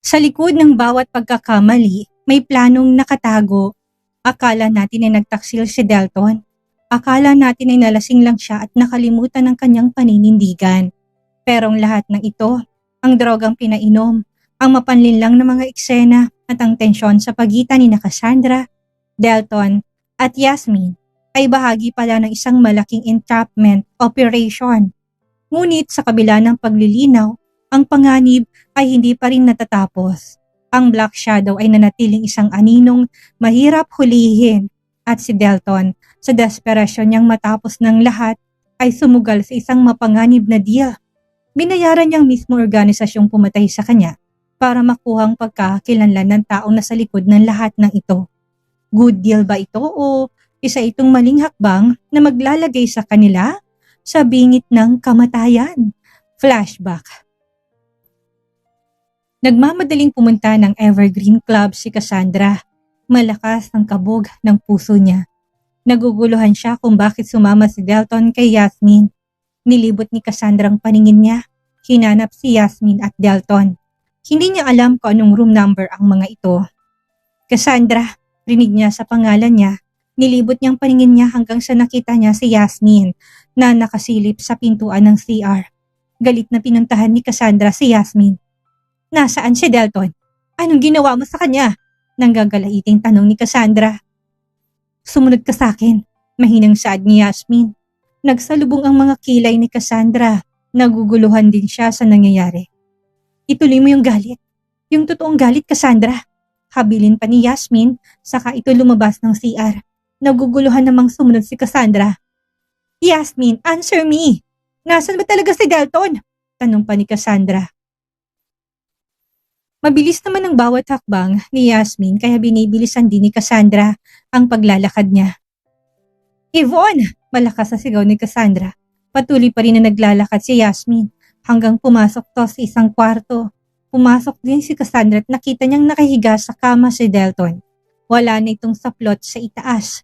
Sa likod ng bawat pagkakamali, may planong nakatago. Akala natin ay nagtaksil si Delton. Akala natin ay nalasing lang siya at nakalimutan ng kanyang paninindigan. Pero ang lahat ng ito, ang drogang pinainom, ang mapanlinlang na mga eksena at ang tensyon sa pagitan ni Cassandra, Delton at Yasmin ay bahagi pala ng isang malaking entrapment operation. Ngunit sa kabila ng paglilinaw, ang panganib ay hindi pa rin natatapos. Ang Black Shadow ay nanatiling isang aninong mahirap hulihin at si Delton, sa desperasyon niyang matapos ng lahat, ay sumugal sa isang mapanganib na deal. Binayaran niyang mismo organisasyong pumatay sa kanya para makuhang pagkakakilanlan ng taong nasa likod ng lahat ng ito. Good deal ba ito o isa itong maling hakbang na maglalagay sa kanila sa bingit ng kamatayan? Flashback. Nagmamadaling pumunta ng Evergreen Club si Cassandra. Malakas ang kabog ng puso niya. Naguguluhan siya kung bakit sumama si Delton kay Yasmin. Nilibot ni Cassandra ang paningin niya. Hinanap si Yasmin at Delton. Hindi niya alam kung anong room number ang mga ito. Cassandra, rinig niya sa pangalan niya. Nilibot niyang paningin niya hanggang sa nakita niya si Yasmin na nakasilip sa pintuan ng CR. Galit na pinuntahan ni Cassandra si Yasmin. Nasaan si Delton? Anong ginawa mo sa kanya? Nanggagalaiting tanong ni Cassandra. Sumunod ka sa akin. Mahinang saad ni Yasmin. Nagsalubong ang mga kilay ni Cassandra. Naguguluhan din siya sa nangyayari. Ituloy mo yung galit. Yung totoong galit, Cassandra. Habilin pa ni Yasmin, saka ito lumabas ng CR. Naguguluhan namang sumunod si Cassandra. Yasmin, answer me! Nasaan ba talaga si Delton? Tanong pa ni Cassandra. Mabilis naman ang bawat hakbang ni Yasmin kaya binibilisan din ni Cassandra ang paglalakad niya. Yvonne! Malakas sa sigaw ni Cassandra. Patuloy pa rin na naglalakad si Yasmin hanggang pumasok to sa isang kwarto. Pumasok din si Cassandra at nakita niyang nakahiga sa kama si Delton. Wala na itong saplot sa itaas.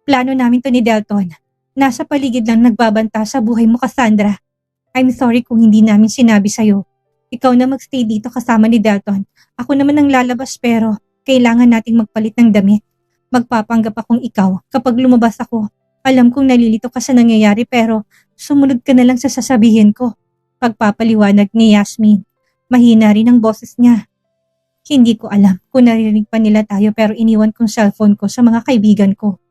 Plano namin to ni Delton. Nasa paligid lang nagbabanta sa buhay mo, Cassandra. I'm sorry kung hindi namin sinabi sa'yo. Ikaw na magstay dito kasama ni Delton. Ako naman ang lalabas pero kailangan nating magpalit ng damit. Magpapanggap akong ikaw kapag lumabas ako. Alam kong nalilito ka sa nangyayari pero sumunod ka na lang sa sasabihin ko. Pagpapaliwanag ni Yasmin. Mahina rin ang boses niya. Hindi ko alam kung naririnig pa nila tayo pero iniwan kong cellphone ko sa mga kaibigan ko.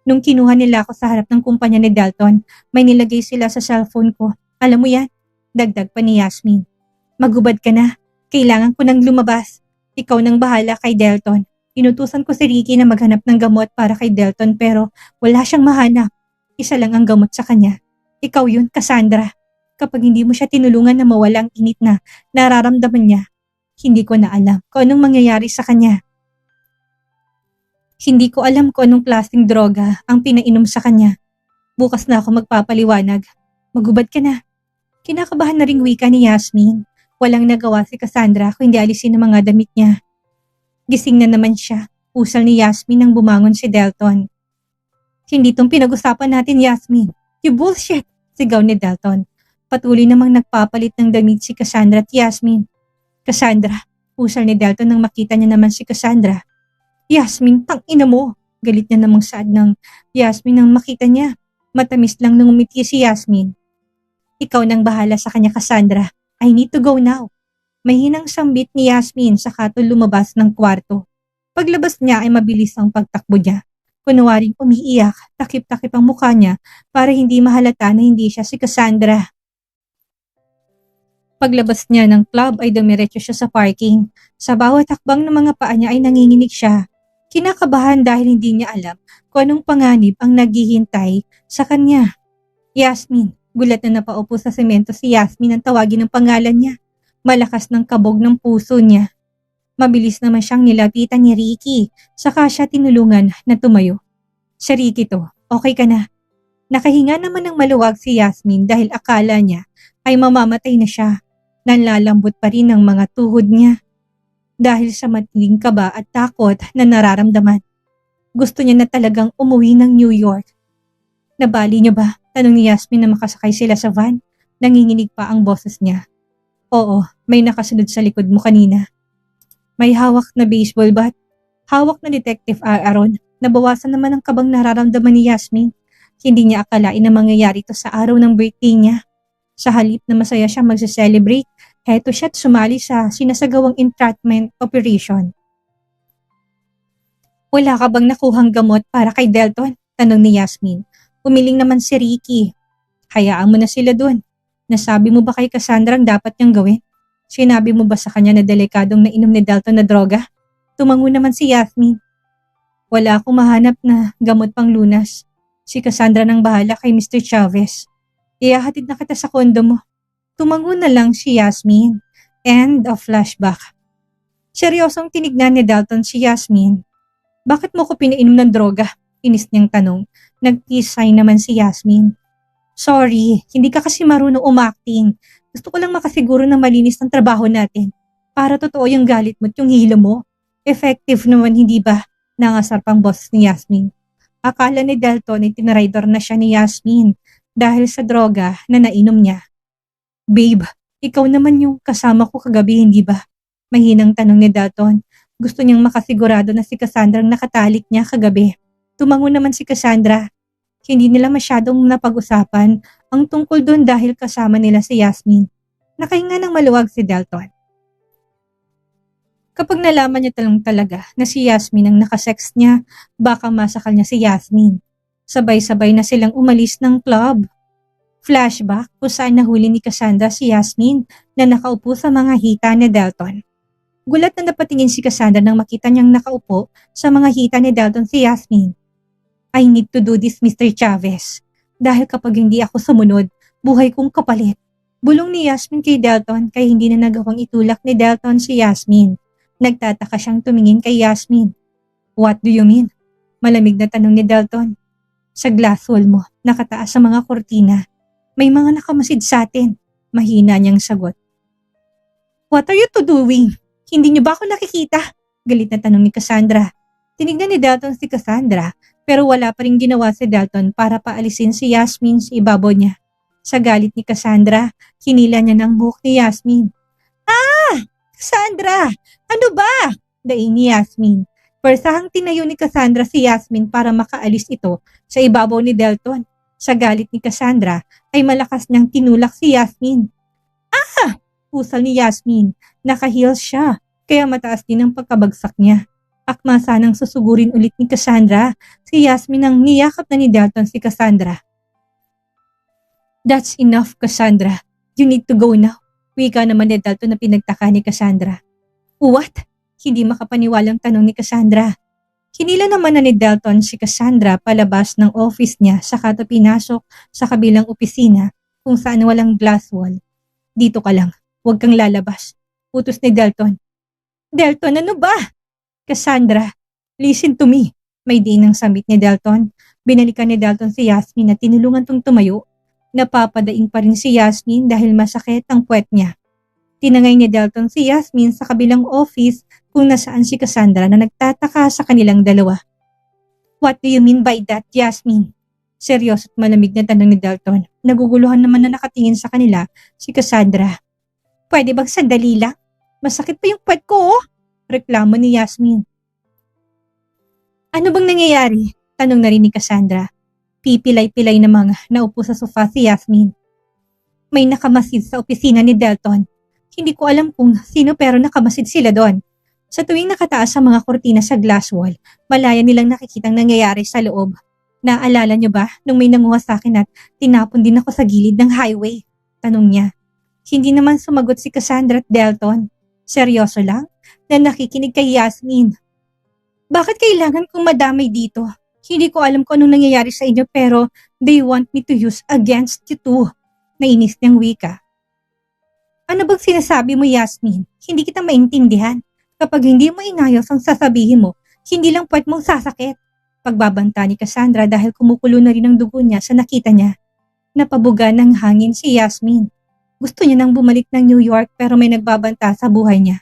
Nung kinuha nila ako sa harap ng kumpanya ni Delton, may nilagay sila sa cellphone ko. Alam mo yan? Dagdag pa ni Yasmin. Magubad ka na. Kailangan ko nang lumabas. Ikaw nang bahala kay Delton. Inutusan ko si Ricky na maghanap ng gamot para kay Delton pero wala siyang mahanap. Isa lang ang gamot sa kanya. Ikaw yun, Cassandra. Kapag hindi mo siya tinulungan na mawala ang init na nararamdaman niya, hindi ko na alam kung anong mangyayari sa kanya. Hindi ko alam kung anong klaseng droga ang pinainom sa kanya. Bukas na ako magpapaliwanag. Magubad ka na. Kinakabahan na ring wika ni Yasmin. Walang nagawa si Cassandra kung hindi alisin ang mga damit niya. Gising na naman siya. Usal ni Yasmin nang bumangon si Delton. Hindi tong pinag-usapan natin, Yasmin. You bullshit! Sigaw ni Delton. Patuloy namang nagpapalit ng damit si Cassandra at Yasmin. Cassandra, usal ni Delton nang makita niya naman si Cassandra. Yasmin, tangina mo! Galit niya namang saad ng Yasmin nang makita niya. Matamis lang nang umiti si Yasmin. Ikaw nang bahala sa kanya, Cassandra. I need to go now. Mahinang sambit ni Yasmin saka to lumabas ng kwarto. Paglabas niya ay mabilis ang pagtakbo niya. Kunwaring umiiyak, takip-takip ang mukha niya para hindi mahalata na hindi siya si Cassandra. Paglabas niya ng club ay dumiretso siya sa parking. Sa bawat hakbang ng mga paa niya ay nanginginig siya. Kinakabahan dahil hindi niya alam kung anong panganib ang naghihintay sa kanya. Yasmin. Gulat na napaupo sa semento si Yasmin ang tawagin ng pangalan niya. Malakas ng kabog ng puso niya. Mabilis naman siyang nilapitan ni Ricky, saka siya tinulungan na tumayo. Si Ricky to, okay ka na? Nakahinga naman ng maluwag si Yasmin dahil akala niya ay mamamatay na siya. Nanlalambot pa rin ang mga tuhod niya. Dahil sa matinding kaba at takot na nararamdaman. Gusto niya na talagang umuwi ng New York. Nabali niya ba? Tanong ni Yasmin na makasakay sila sa van. Nanginginig pa ang boses niya. Oo, may nakasunod sa likod mo kanina. May hawak na baseball bat. Hawak na Detective Aaron. Nabawasan naman ang kabang nararamdaman ni Yasmin. Hindi niya akalain na mangyayari ito sa araw ng birthday niya. Sa halip na masaya siya magse-celebrate, heto siya't sumali sa sinasagawang entrapment operation. Wala ka bang nakuhang gamot para kay Delton? Tanong ni Yasmin. Umiling naman si Ricky. Hayaan mo na sila dun. Nasabi mo ba kay Cassandra ang dapat niyang gawin? Sinabi mo ba sa kanya na delikadong nainom ni Delton na droga? Tumango naman si Yasmin. Wala akong mahanap na gamot pang lunas. Si Cassandra nang bahala kay Mr. Chavez. Ihahatid na kita sa kondo mo. Tumango na lang si Yasmin. End of flashback. Seryosong tinignan ni Dalton si Yasmin. Bakit mo ko pinainom ng droga? Inis niyang tanong. Nag-peace naman si Yasmin. Sorry, hindi ka kasi marunong umacting. Gusto ko lang makasiguro na malinis ng trabaho natin. Para totoo yung galit mo at yung hilo mo. Effective naman, hindi ba? Nangasar pang boss ni Yasmin. Akala ni Dalton ay tinaraydor na siya ni Yasmin dahil sa droga na nainom niya. Babe, ikaw naman yung kasama ko kagabi, hindi ba? Mahinang tanong ni Dalton. Gusto niyang makasigurado na si Cassandra ang nakatalik niya kagabi. Tumango naman si Cassandra. Hindi nila masyadong napag-usapan ang tungkol doon dahil kasama nila si Yasmin. Nakahinga ng maluwag si Dalton. Kapag nalaman niya talaga na si Yasmin ang nakasex niya, baka masakal niya si Yasmin. Sabay-sabay na silang umalis ng club. Flashback kung saan nahuli ni Cassandra si Yasmin na nakaupo sa mga hita ni Dalton. Gulat na napatingin si Cassandra nang makita niyang nakaupo sa mga hita ni Dalton si Yasmin. I need to do this, Mr. Chavez. Dahil kapag hindi ako sumunod, buhay kong kapalit. Bulong ni Yasmin kay Dalton kaya hindi na nagawang itulak ni Dalton si Yasmin. Nagtataka siyang tumingin kay Yasmin. What do you mean? Malamig na tanong ni Dalton. Sa glass wall mo, nakataas sa mga kortina. May mga nakamasid sa atin. Mahina niyang sagot. What are you doing? Hindi niyo ba ako nakikita? Galit na tanong ni Cassandra. Tinignan ni Dalton si Cassandra pero wala pa rin ginawa si Dalton para paalisin si Yasmin sa ibabaw niya. Sa galit ni Cassandra, hinila niya ng buhok ni Yasmin. Ah! Cassandra! Ano ba? Daing ni Yasmin. Persahang tinayo ni Cassandra si Yasmin para makaalis ito sa ibabaw ni Dalton. Sa galit ni Cassandra ay malakas niyang tinulak si Yasmin. Ah! Pusal ni Yasmin. Naka-heels siya kaya mataas din ang pagkabagsak niya. Akma sanang susugurin ulit ni Cassandra, si Yasmin ang niyakap na ni Dalton si Cassandra. That's enough, Cassandra. You need to go now. Wika naman ni Dalton na pinagtaka ni Cassandra. What? Hindi makapaniwalang tanong ni Cassandra. Hinila naman na ni Dalton si Cassandra palabas ng office niya saka ito pinasok sa kabilang opisina kung saan walang glass wall. Dito ka lang, huwag kang lalabas. Utos ni Dalton. Dalton, ano ba? Cassandra, listen to me. May diin ang samit ni Dalton. Binalikan ni Dalton si Yasmin na tinulungan tong tumayo. Napapadaing pa rin si Yasmin dahil masakit ang puwet niya. Tinangay ni Dalton si Yasmin sa kabilang office kung nasaan si Cassandra na nagtataka sa kanilang dalawa. What do you mean by that, Yasmin? Seryoso at malamig na tanong ni Dalton. Naguguluhan naman na nakatingin sa kanila si Cassandra. Pwede bang sandali lang? Masakit pa yung puwet ko, oh. Reklamo ni Yasmin. Ano bang nangyayari? Tanong na rin ni Cassandra. Pipilay-pilay na mga naupo sa sofa si Yasmin. May nakamasid sa opisina ni Dalton. Hindi ko alam kung sino pero nakamasid sila doon. Sa tuwing nakataas sa mga kortina sa glass wall, malaya nilang nakikitang nangyayari sa loob. Naalala niyo ba nung may nanguha sa akin at tinapon din ako sa gilid ng highway? Tanong niya. Hindi naman sumagot si Cassandra at Dalton. Seryoso lang na nakikinig kay Yasmin. Bakit kailangan kong madamay dito? Hindi ko alam kung anong nangyayari sa inyo pero they want me to use against you too. Nainis niyang wika. Ano bang sinasabi mo, Yasmin? Hindi kita maintindihan. Kapag hindi mo inayos ang sasabihin mo, hindi lang puwet mong sasakit. Pagbabanta ni Cassandra dahil kumukulo na rin ang dugo niya sa nakita niya. Napabuga ng hangin si Yasmin. Gusto niya nang bumalik ng New York pero may nagbabanta sa buhay niya.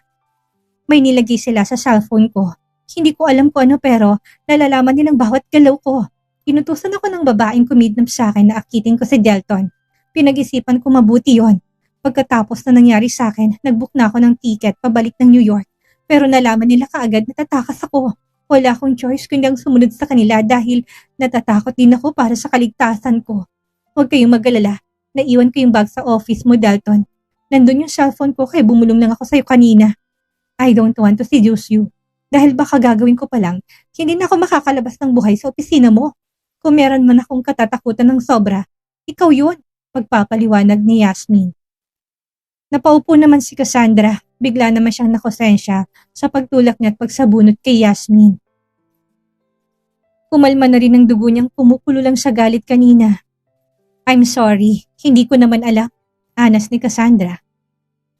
May nilagay sila sa cellphone ko. Hindi ko alam kung ano pero nalalaman nilang bawat galaw ko. Inutusan ako ng babaeng kumidnap sa akin na akitin ko si Dalton. Pinag-isipan ko mabuti yon. Pagkatapos na nangyari sa akin, nag-book na ako ng ticket pabalik ng New York. Pero nalaman nila kaagad na tatakas ako. Wala akong choice kundi ang sumunod sa kanila dahil natatakot din ako para sa kaligtasan ko. Huwag kayong mag-alala. Naiwan ko yung bag sa office mo, Dalton. Nandun yung cellphone ko kaya bumulong lang ako sa'yo kanina. I don't want to seduce you. Dahil baka gagawin ko pa lang, hindi na ako makakalabas ng buhay sa opisina mo. Kung meron man akong katatakutan ng sobra, ikaw yun, pagpapaliwanag ni Yasmin. Napaupo naman si Cassandra, bigla naman siyang nakosensya sa pagtulak niya at pagsabunot kay Yasmin. Kumalma na rin ang dugo niyang pumupulo lang sa galit kanina. I'm sorry, hindi ko naman alam, anas ni Cassandra.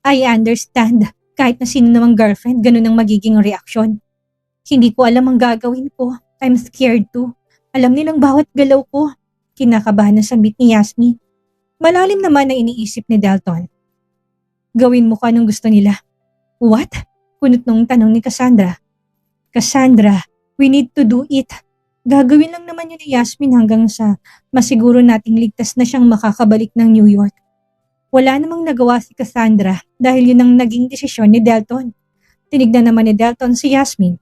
I understand, kahit na sino namang girlfriend, ganun ang magiging reaksyon. Hindi ko alam ang gagawin ko, I'm scared too. Alam nilang bawat galaw ko. Kinakabahan na sambit ni Yasmin. Malalim naman ang iniisip ni Dalton. Gawin mo kung anong gusto nila. What? Kunot nung tanong ni Cassandra. Cassandra, we need to do it. Gagawin lang naman yun ni Yasmin hanggang sa masiguro nating ligtas na siyang makakabalik ng New York. Wala namang nagawa si Cassandra dahil yun ang naging desisyon ni Dalton. Tinignan naman ni Dalton si Yasmin.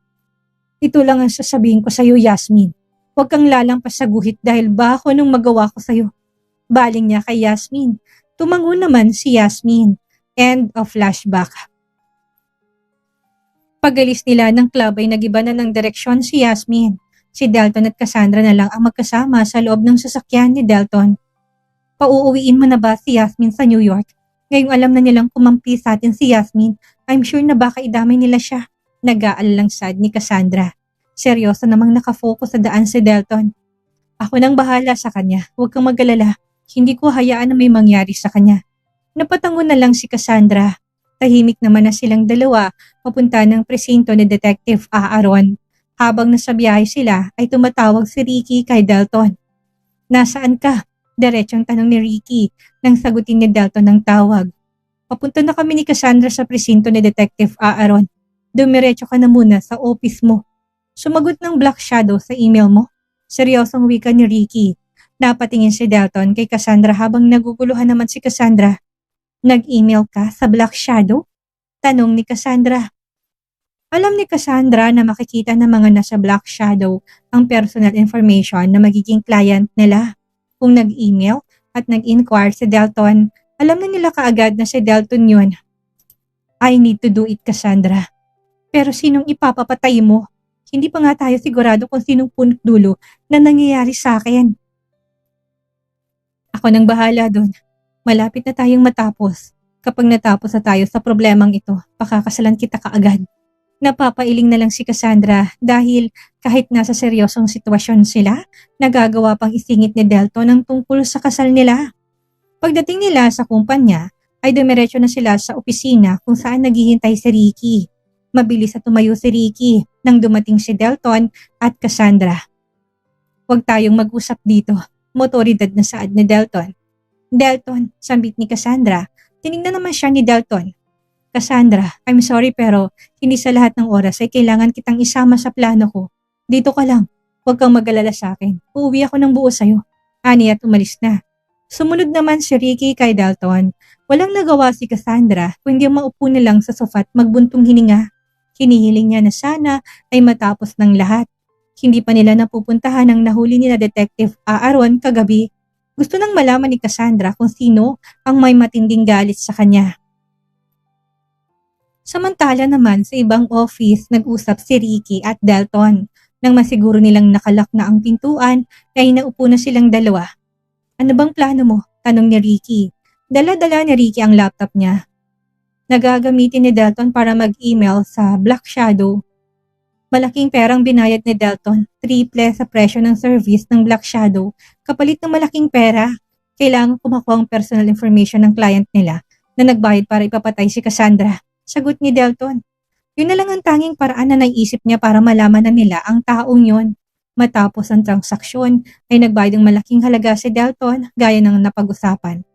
Ito lang ang sasabihin ko sa iyo, Yasmin. Huwag kang lalampas sa guhit dahil baka anong magawa ko sa iyo. Baling niya kay Yasmin. Tumango naman si Yasmin. End of flashback. Pag-alis nila ng club ay nagiba na ng direksyon si Yasmin. Si Dalton at Cassandra na lang ang magkasama sa loob ng sasakyan ni Dalton. Pauuwiin mo na ba si Yasmin sa New York? Ngayong alam na nilang kumampi sa atin si Yasmin, I'm sure na baka idamay nila siya. Nag-aalalang sad ni Cassandra. Seryoso namang nakafocus sa daan si Dalton. Ako nang bahala sa kanya, huwag kang mag-alala. Hindi ko hayaan na may mangyari sa kanya. Napatango na lang si Cassandra. Tahimik naman na silang dalawa papunta ng presinto ni Detective Aaron. Habang nasa biyahe sila ay tumatawag si Ricky kay Dalton. Nasaan ka? Diretsong tanong ni Ricky nang sagutin ni Dalton ng tawag. Papunta na kami ni Cassandra sa presinto ni Detective Aaron. Dumiretso ka na muna sa office mo. Sumagot ng Black Shadow sa email mo. Seryosong wika ni Ricky. Napatingin si Dalton kay Cassandra habang naguguluhan naman si Cassandra. Nag-email ka sa Black Shadow? Tanong ni Cassandra. Alam ni Cassandra na makikita ng mga nasa Black Shadow ang personal information na magiging client nila. Kung nag-email at nag-inquire si Dalton, alam na nila kaagad na si Dalton yun. I need to do it, Cassandra. Pero sinong ipapapatay mo? Hindi pa nga tayo sigurado kung sinong punot dulo na nangyayari sa akin. Ako nang bahala doon. Malapit na tayong matapos. Kapag natapos na tayo sa problemang ito, pakakasalan kita kaagad. Napapailing na lang si Cassandra dahil kahit nasa seryosong sitwasyon sila, nagagawa pang isingit ni Dalton ang tungkol sa kasal nila. Pagdating nila sa kumpanya, ay dumiretso na sila sa opisina kung saan naghihintay si Ricky. Mabilis na tumayo si Ricky nang dumating si Dalton at Cassandra. Huwag tayong mag-usap dito, motoridad na saad ni Dalton. Dalton, sambit ni Cassandra. Tinignan naman siya ni Dalton. Cassandra, I'm sorry pero hindi sa lahat ng oras ay kailangan kitang isama sa plano ko. Dito ka lang. Huwag kang mag-alala sa akin. Uuwi ako ng buo sa'yo. Ani at umalis na. Sumunod naman si Ricky kay Dalton. Walang nagawa si Cassandra kundi maupo na lang sa sofa at magbuntong hininga. Hinihiling niya na sana ay matapos ng lahat. Hindi pa nila napupuntahan ang nahuli ni na Detective Aaron kagabi. Gusto nang malaman ni Cassandra kung sino ang may matinding galit sa kanya. Samantala naman sa ibang office, nag-usap si Ricky at Dalton. Nang masiguro nilang nakalak na ang pintuan, ay naupo na silang dalawa. Ano bang plano mo? Tanong ni Ricky. Dala-dala ni Ricky ang laptop niya. Nagagamitin ni Dalton para mag-email sa Black Shadow. Malaking perang binayad ni Dalton, triple sa presyo ng service ng Black Shadow. Kapalit ng malaking pera, kailangan kumakuha ang personal information ng client nila na nagbayad para ipapatay si Cassandra. Sagot ni Dalton. Yun na lang ang tanging paraan na naisip niya para malaman na nila ang taong yon. Matapos ang transaksyon ay nagbayad ng malaking halaga si Dalton gaya ng napag-usapan.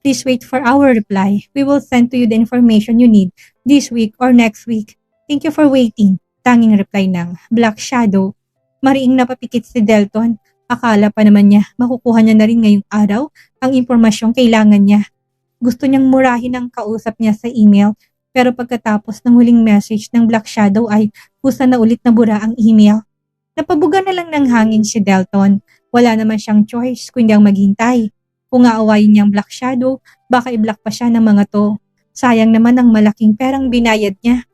Please wait for our reply. We will send to you the information you need this week or next week. Thank you for waiting. Tanging reply ng Black Shadow. Mariing napapikit si Dalton. Akala pa naman niya makukuha niya na rin ngayong araw ang impormasyong kailangan niya. Gusto niyang murahin ang kausap niya sa email Pero pagkatapos ng huling message ng Black Shadow ay kusa na ulit na bura ang email. Napabuga na lang ng hangin si Delton. Wala naman siyang choice kundi ang maghintay. Kung aawayin niyang Black Shadow, baka i-block pa siya ng mga to. Sayang naman ang malaking perang binayad niya.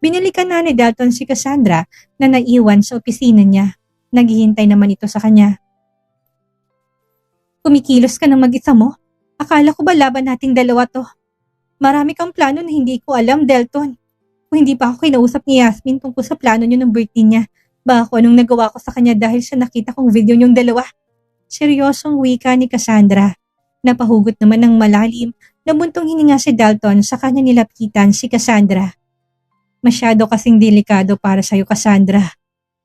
Binalikan na ni Delton si Cassandra na naiwan sa opisina niya. Naghihintay naman ito sa kanya. Kumikilos ka ng mag-isa mo? Akala ko ba laban nating dalawa to? Marami kang plano na hindi ko alam, Delton. Kung hindi pa ako kinausap ni Yasmin tungkol sa plano niyo ng birthday niya, baka kung anong nagawa ko sa kanya dahil sa nakita kong video niyong dalawa. Seryosong wika ni Cassandra. Napahugot naman ng malalim na buntong hininga si Delton sa kanya nilapitan si Cassandra. Masyado kasing delikado para sa'yo, Cassandra.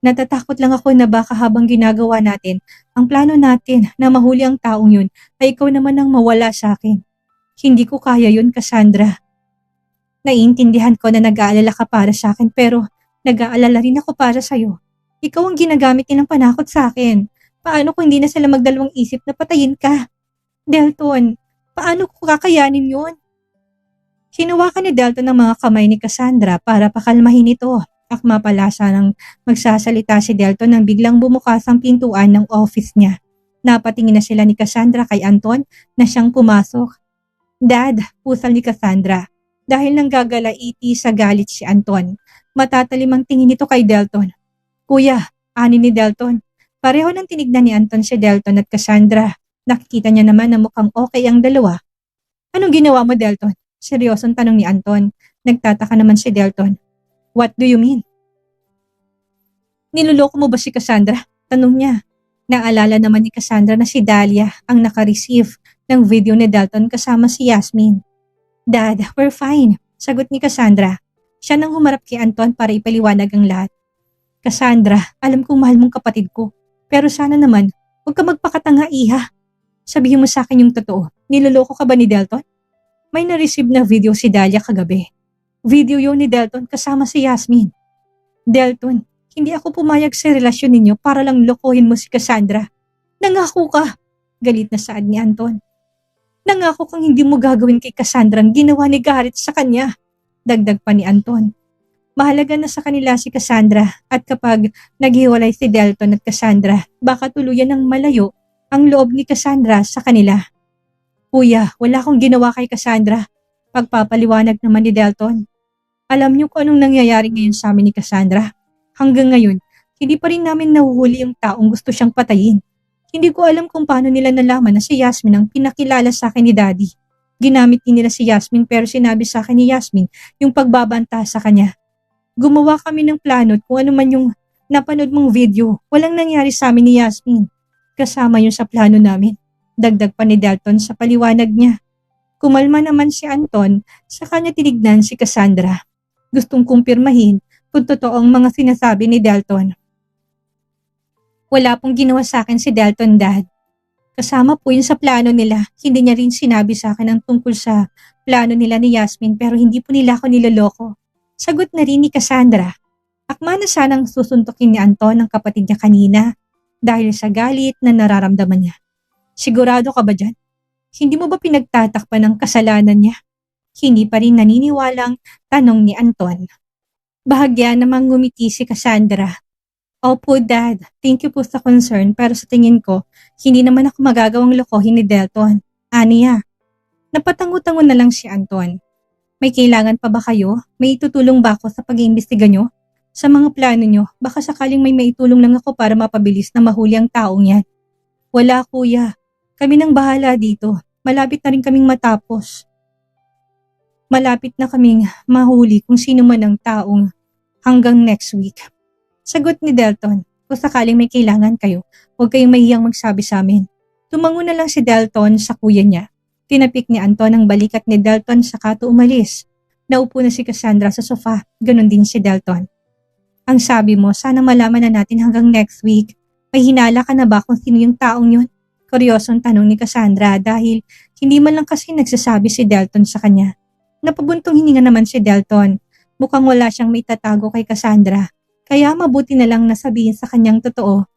Natatakot lang ako na baka habang ginagawa natin ang plano natin na mahuli ang taong yun ay ikaw naman ang mawala sa akin. Hindi ko kaya yun, Cassandra. Naiintindihan ko na nag-aalala ka para sa akin pero nag-aalala rin ako para sa'yo. Ikaw ang ginagamit nilang panakot sa akin. Paano kung hindi na sila magdalawang isip na patayin ka? Delton, paano ko kakayanin yun? Hinawakan ni Delton ang mga kamay ni Cassandra para pakalmahin ito. Akma pala nang magsasalita si Delton nang biglang bumukas ang pintuan ng office niya. Napatingin na sila ni Cassandra kay Anton na siyang pumasok. Dad, pusal ni Cassandra. Dahil nang gagalaiti sa galit si Anton, matatalim ang tingin nito kay Delton. Kuya, ani ni Delton. Pareho nang tinignan ni Anton si Delton at Cassandra. Nakikita niya naman na mukhang okay ang dalawa. Anong ginawa mo, Delton? Seryosong tanong ni Anton. Nagtataka naman si Delton. What do you mean? Niloloko mo ba si Cassandra? Tanong niya. Naalala naman ni Cassandra na si Dahlia ang naka-receive ng video ni Delton kasama si Yasmin. Dad, we're fine. Sagot ni Cassandra. Siya nang humarap kay Anton para ipaliwanag ang lahat. Cassandra, alam kong mahal mong kapatid ko. Pero sana naman, huwag ka magpakatanga, iha. Sabihin mo sa akin yung totoo. Niloloko ka ba ni Delton? May na-receive na video si Dahlia kagabi. Video yun ni Delton kasama si Yasmin. Delton, hindi ako pumayag sa relasyon ninyo para lang lokohin mo si Cassandra. Nangako ka. Galit na saad ni Anton. Nangako kang hindi mo gagawin kay Cassandra ang ginawa ni Garrett sa kanya. Dagdag pa ni Anton. Mahalaga na sa kanila si Cassandra at kapag naghiwalay si Delton at Cassandra, baka tuluyan ng malayo ang loob ni Cassandra sa kanila. Kuya, wala akong ginawa kay Cassandra. Pagpapaliwanag naman ni Delton. Alam niyo kung anong nangyayari ngayon sa amin ni Cassandra? Hanggang ngayon, hindi pa rin namin nahuhuli yung taong gusto siyang patayin. Hindi ko alam kung paano nila nalaman na si Yasmin ang pinakilala sa akin ni Daddy. Ginamit din nila si Yasmin pero sinabi sa akin ni Yasmin yung pagbabanta sa kanya. Gumawa kami ng plano at kung ano man yung napanood mong video, walang nangyari sa amin ni Yasmin. Kasama yun sa plano namin. Dagdag pa ni Delton sa paliwanag niya. Kumalma naman si Anton sa kanya tinignan si Cassandra. Gustong kumpirmahin kung totoong mga sinasabi ni Delton. Wala pong ginawa sa akin si Delton, Dad. Kasama po yun sa plano nila. Hindi niya rin sinabi sa akin ang tungkol sa plano nila ni Yasmin pero hindi po nila ako niloloko. Sagot na rin ni Cassandra. Akma na sanang susuntukin ni Anton ang kapatid niya kanina dahil sa galit na nararamdaman niya. Sigurado ka ba dyan? Hindi mo ba pinagtatakpan ang kasalanan niya? Hindi pa rin naniniwalang tanong ni Anton. Bahagya namang ngumiti si Cassandra. Opo, Dad. Thank you po sa concern pero sa tingin ko, hindi naman ako magagawang lokohin ni Delton. Aniya. Napatango-tango na lang si Anton. May kailangan pa ba kayo? May itutulong ba ako sa pag-iimbestiga nyo? Sa mga plano nyo, baka sakaling may maitulong lang ako para mapabilis na mahuli ang taong yan. Wala, kuya. Kami nang bahala dito. Malapit na rin kaming matapos. Malapit na kaming mahuli kung sino man ang taong hanggang next week. Sagot ni Delton, kung sakaling may kailangan kayo, huwag kayong mahiyang magsabi sa amin. Tumango na lang si Delton sa kuya niya. Tinapik ni Anton ang balikat ni Delton saka to umalis. Naupo na si Cassandra sa sofa, ganun din si Delton. Ang sabi mo, sana malaman na natin hanggang next week. May hinala ka na ba kung sino yung taong yun? Kuryosong tanong ni Cassandra dahil hindi man lang kasi nagsasabi si Delton sa kanya. Napabuntong hininga naman si Delton. Mukhang wala siyang may tatago kay Cassandra. Kaya mabuti na lang nasabihin sa kanyang totoo.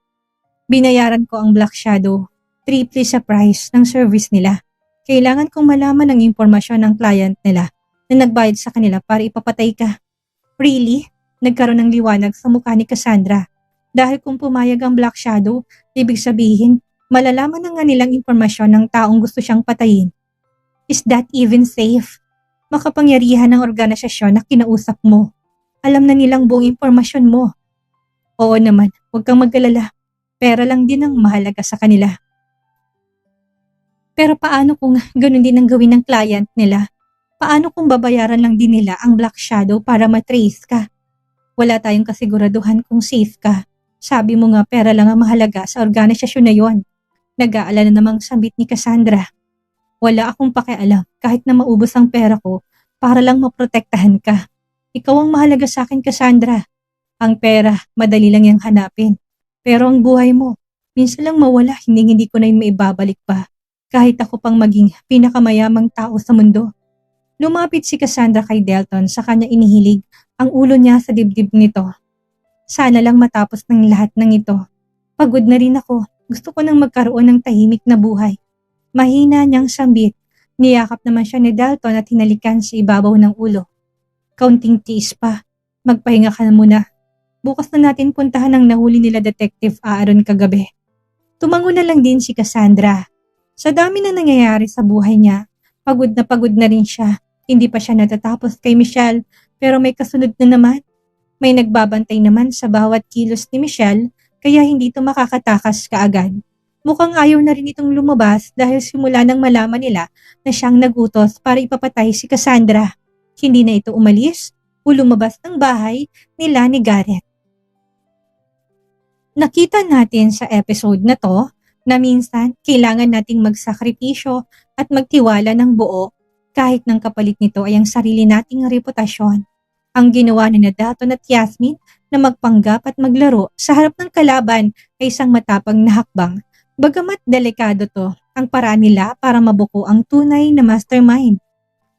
Binayaran ko ang Black Shadow. Triple sa price ng service nila. Kailangan kong malaman ang impormasyon ng client nila. na nagbayad sa kanila para ipapatay ka. Really? Nagkaroon ng liwanag sa mukha ni Cassandra. Dahil kung pumayag ang Black Shadow, ibig sabihin, malalaman na nga nilang impormasyon ng taong gusto siyang patayin. Is that even safe? Makapangyarihan ng organisasyon na kinausap mo. Alam na nilang buong impormasyon mo. Oo naman, huwag kang mag-alala. Pera lang din ang mahalaga sa kanila. Pero paano kung ganun din ang gawin ng client nila? Paano kung babayaran lang din nila ang Black Shadow para matrace ka? Wala tayong kasiguraduhan kung safe ka. Sabi mo nga pera lang ang mahalaga sa organisasyon na yon. Nag-aalala namang sambit ni Cassandra. Wala akong pakialam kahit na maubos ang pera ko para lang maprotektahan ka. Ikaw ang mahalaga sa akin, Cassandra. Ang pera, madali lang yang hanapin. Pero ang buhay mo, minsan lang mawala, hindi ko na yung maibabalik pa. Kahit ako pang maging pinakamayamang tao sa mundo. Lumapit si Cassandra kay Delton sa kanya inihilig ang ulo niya sa dibdib nito. Sana lang matapos ng lahat ng ito. Pagod na rin ako. Gusto ko nang magkaroon ng tahimik na buhay. Mahina niyang sambit. Niyakap naman siya ni Dalton at hinalikan sa ibabaw ng ulo. Kaunting tiis pa. Magpahinga ka na muna. Bukas na natin puntahan ang nahuli nila Detective Aaron kagabi. Tumango na lang din si Cassandra. Sa dami na nangyayari sa buhay niya, pagod na rin siya. Hindi pa siya natatapos kay Michelle, pero may kasunod na naman. May nagbabantay naman sa bawat kilos ni Michelle, kaya hindi ito makakatakas kaagad. Mukhang ayaw na rin itong lumabas dahil simula nang malaman nila na siyang nagutos para ipapatay si Cassandra. Hindi na ito umalis o lumabas ng bahay nila ni Garrett. Nakita natin sa episode na to na minsan kailangan nating magsakripisyo at magtiwala ng buo kahit ng kapalit nito ay ang sarili nating reputasyon. Ang ginawa ni Dalton at Yasmin na magpanggap at maglaro sa harap ng kalaban ay isang matapang na hakbang. Bagamat delikado to, ang paraan nila para mabuko ang tunay na mastermind.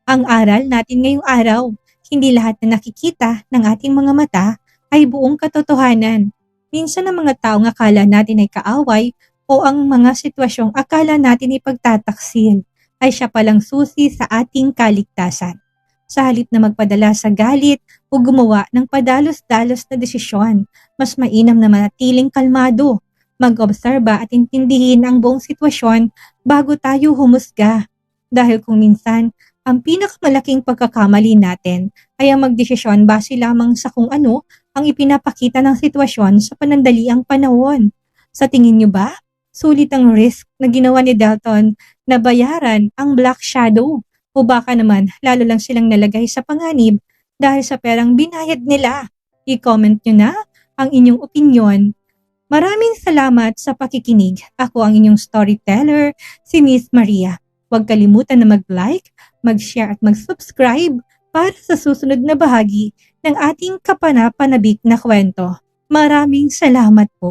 Ang aral natin ngayong araw, hindi lahat na nakikita ng ating mga mata ay buong katotohanan. Minsan ang mga taong akala natin ay kaaway o ang mga sitwasyong akala natin ay pagtataksil ay siya palang susi sa ating kaligtasan. Sa halip na magpadala sa galit o gumawa ng padalos-dalos na desisyon, mas mainam na manatiling kalmado. Mag-obserba at intindihin ang buong sitwasyon bago tayo humusga. Dahil kung minsan, ang pinakamalaking pagkakamali natin ay ang magdesisyon base lamang sa kung ano ang ipinapakita ng sitwasyon sa panandaliang panahon. Sa tingin niyo ba, sulit ang risk na ginawa ni Dalton na bayaran ang Black Shadow? O baka naman lalo lang silang nalagay sa panganib dahil sa perang binayad nila? I-comment nyo na ang inyong opinyon. Maraming salamat sa pakikinig. Ako ang inyong storyteller, si Miss Maria. Huwag kalimutan na mag-like, mag-share at mag-subscribe para sa susunod na bahagi ng ating kapanapanabik na kwento. Maraming salamat po.